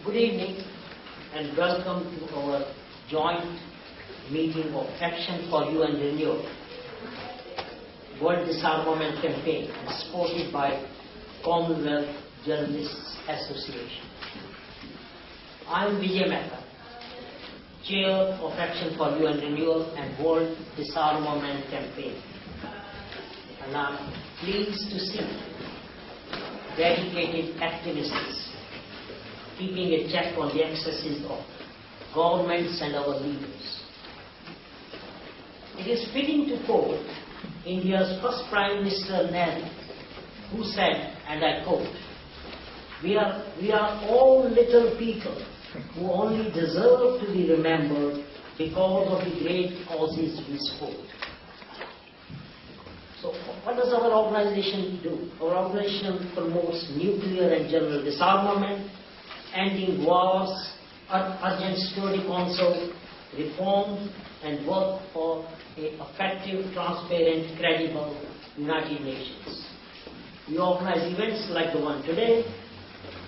Good evening and welcome to our joint meeting of Action for You and Renewal, World Disarmament Campaign, supported by Commonwealth Journalists Association. I am Vijay Mehta, Chair of Action for You and Renewal and World Disarmament Campaign. And I am pleased to see dedicated activists keeping a check on the excesses of governments and our leaders. It is fitting to quote India's first Prime Minister Nehru, who said, and I quote, we are all little people who only deserve to be remembered because of the great causes we support. So what does our organization do? Our organization promotes nuclear and general disarmament, ending wars, urgent Security Council reform, and work for an effective, transparent, credible United Nations. We organize events like the one today,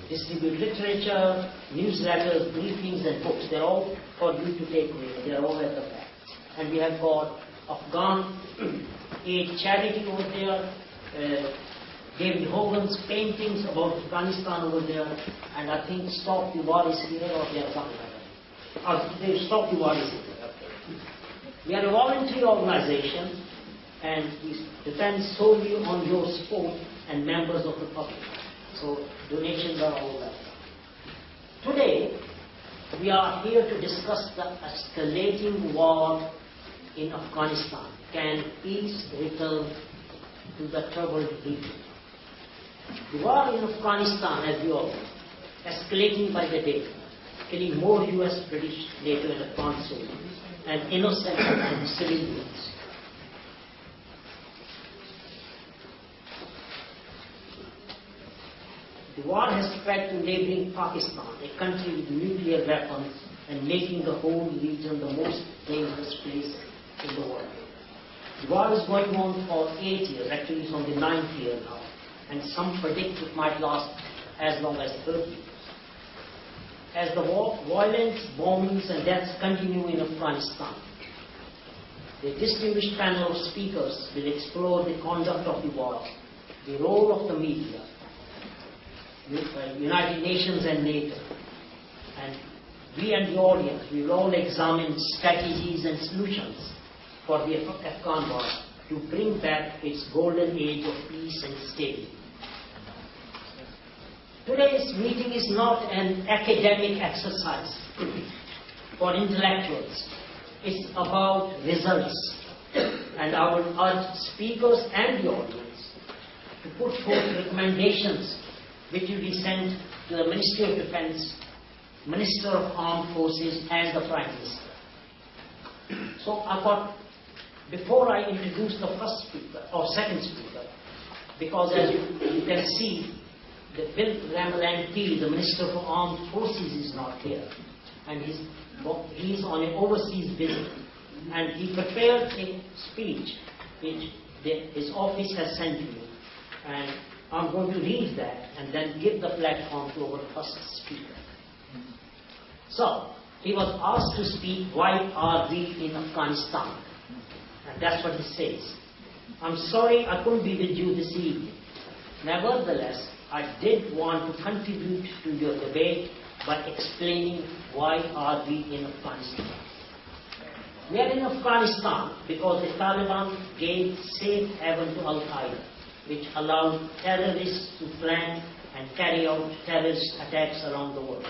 distribute literature, newsletters, briefings, and books. They're all for you to take away. They're all at the back. And we have got Afghan aid charity over there, David Hogan's paintings about Afghanistan over there, and I think Stop the War is here, or they are something like that. Stop the War is here. Okay. We are a voluntary organization, and we depend solely on your support and members of the public. So donations are all welcome. Today, we are here to discuss the escalating war in Afghanistan. Can peace return to the troubled region? The war in Afghanistan, as we all know, escalating by the day, killing more US, British, NATO and Afghan soldiers and innocent and civilians. The war has spread to neighboring Pakistan, a country with nuclear weapons, and making the whole region the most dangerous place in the world. The war is going on for 8 years, actually it's on the 9th year now, and some predict it might last as long as 30 years. As the violence, bombings and deaths continue in Afghanistan, the distinguished panel of speakers will explore the conduct of the war, the role of the media, United Nations and NATO, and we and the audience will all examine strategies and solutions for the Afghan war to bring back its golden age of peace and stability. Today's meeting is not an academic exercise for intellectuals. It's about results, and I would urge speakers and the audience to put forth recommendations which will be sent to the Ministry of Defense, Minister of Armed Forces and the Prime Minister. So I thought, before I introduce the first speaker, or second speaker, because as you can see, the Rammel MP, the Minister for Armed Forces, is not here, and he's on an overseas visit, and he prepared a speech which his office has sent to me, and I'm going to read that and then give the platform to our first speaker. So, he was asked to speak, why are we in Afghanistan? And that's what he says. I'm sorry I couldn't be with you this evening. Nevertheless, I did want to contribute to your debate by explaining why are we in Afghanistan. We are in Afghanistan because the Taliban gave safe haven to Al-Qaeda, which allowed terrorists to plan and carry out terrorist attacks around the world,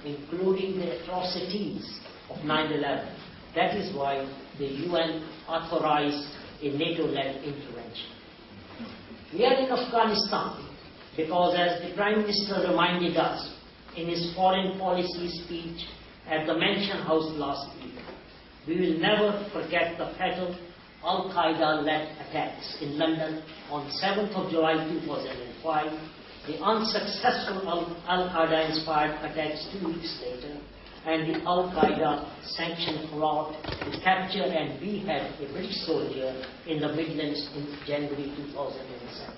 including the atrocities of 9/11. That is why the UN authorized a NATO-led intervention. We are in Afghanistan because, as the Prime Minister reminded us in his foreign policy speech at the Mansion House last week, we will never forget the fatal Al-Qaeda-led attacks in London on 7th of July 2005, the unsuccessful Al-Qaeda-inspired attacks 2 weeks later, and the Al-Qaeda sanctioned plot to capture and behead a British soldier in the Midlands in January 2007.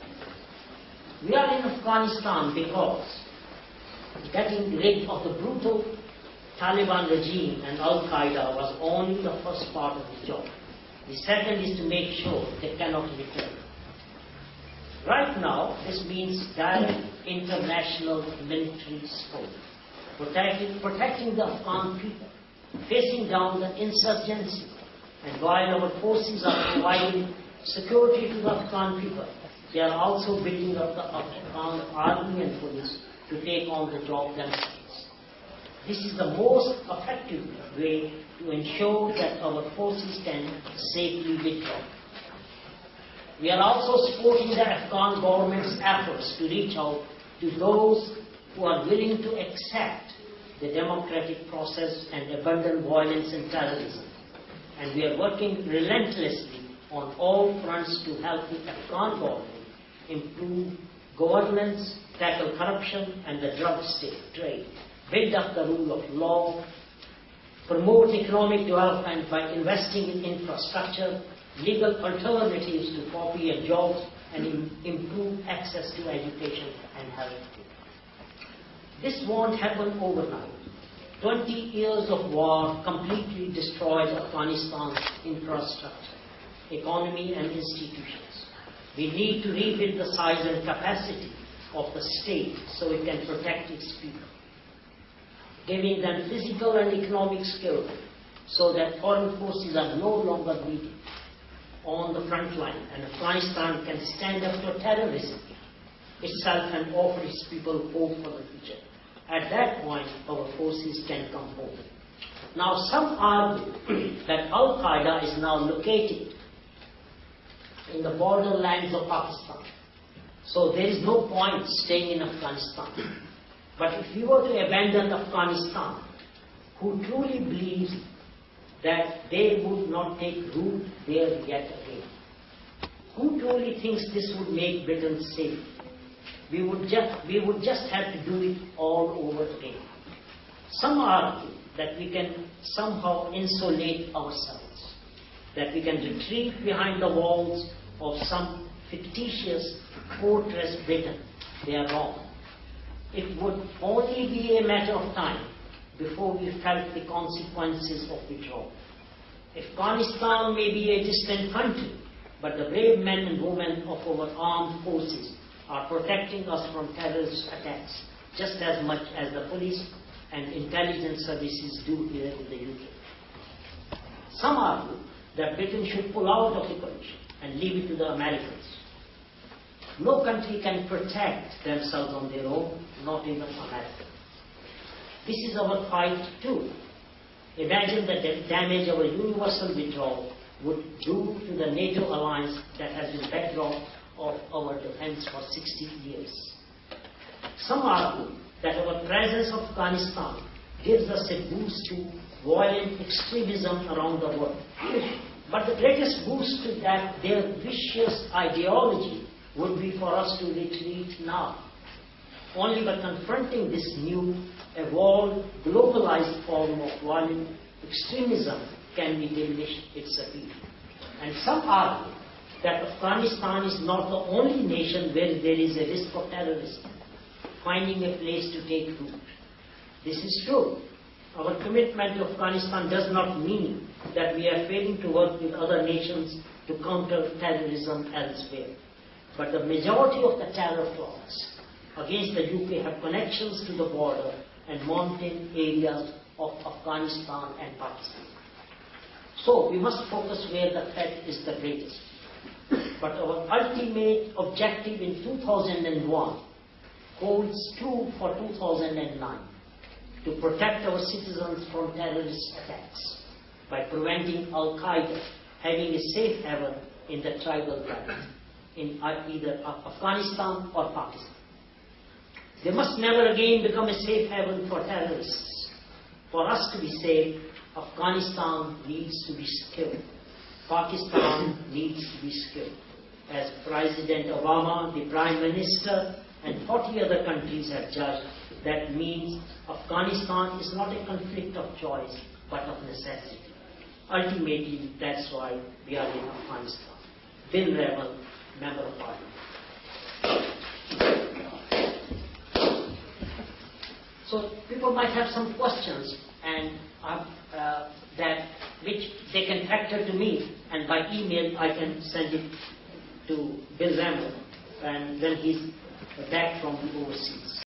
We are in Afghanistan because getting rid of the brutal Taliban regime and Al-Qaeda was only the first part of the job. The second is to make sure they cannot return. Right now, this means direct international military support, protecting the Afghan people, facing down the insurgency, and while our forces are providing security to the Afghan people, they are also building up the Afghan army and police to take on the job themselves. This is the most effective way to ensure that our forces can safely withdraw. We are also supporting the Afghan government's efforts to reach out to those who are willing to accept the democratic process and abandon violence and terrorism. And we are working relentlessly on all fronts to help the Afghan government improve governance, tackle corruption and the drug trade, build up the rule of law, promote economic development by investing in infrastructure, legal alternatives to poverty and jobs, and improve access to education and health. This won't happen overnight. 20 years of war completely destroyed Afghanistan's infrastructure, economy and institutions. We need to rebuild the size and capacity of the state so it can protect its people, giving them physical and economic skill so that foreign forces are no longer needed on the front line, and Afghanistan can stand up to terrorism itself and offer its people hope for the future. At that point, our forces can come home. Now, some argue that Al-Qaeda is now located in the borderlands of Pakistan, so there is no point staying in Afghanistan. But if we were to abandon Afghanistan, who truly believes that they would not take root there yet again? Who truly thinks this would make Britain safe? We would just have to do it all over again. Some argue that we can somehow insulate ourselves, that we can retreat behind the walls of some fictitious fortress Britain. They are wrong. It would only be a matter of time before we felt the consequences of withdrawal. Afghanistan may be a distant country, but the brave men and women of our armed forces are protecting us from terrorist attacks just as much as the police and intelligence services do here in the UK. Some argue that Britain should pull out of the coalition and leave it to the Americans. No country can protect themselves on their own, not even America. This is our fight too. Imagine the damage our universal withdrawal would do to the NATO alliance that has been bedrock of our defense for 60 years. Some argue that our presence in Afghanistan gives us a boost to violent extremism around the world. But the greatest boost to that, their vicious ideology, would be for us to retreat now. Only by confronting this new, evolved, globalized form of violent extremism can we diminish its appeal. And some argue that Afghanistan is not the only nation where there is a risk of terrorism finding a place to take root. This is true. Our commitment to Afghanistan does not mean that we are failing to work with other nations to counter terrorism elsewhere. But the majority of the terror plots against the UK have connections to the border and mountain areas of Afghanistan and Pakistan. So we must focus where the threat is the greatest. But our ultimate objective in 2001 holds true for 2009, to protect our citizens from terrorist attacks by preventing Al-Qaeda having a safe haven in the tribal belt in either Afghanistan or Pakistan. They must never again become a safe haven for terrorists. For us to be safe, Afghanistan needs to be secure. Pakistan needs to be secure. As President Obama, the Prime Minister, and 40 other countries have judged, that means Afghanistan is not a conflict of choice, but of necessity. Ultimately, that's why we are in Afghanistan. Bill Rammel, Member of Parliament. So people might have some questions, and that which they can factor to me, and by email I can send it to Bill Rammel, and then he's back from the overseas.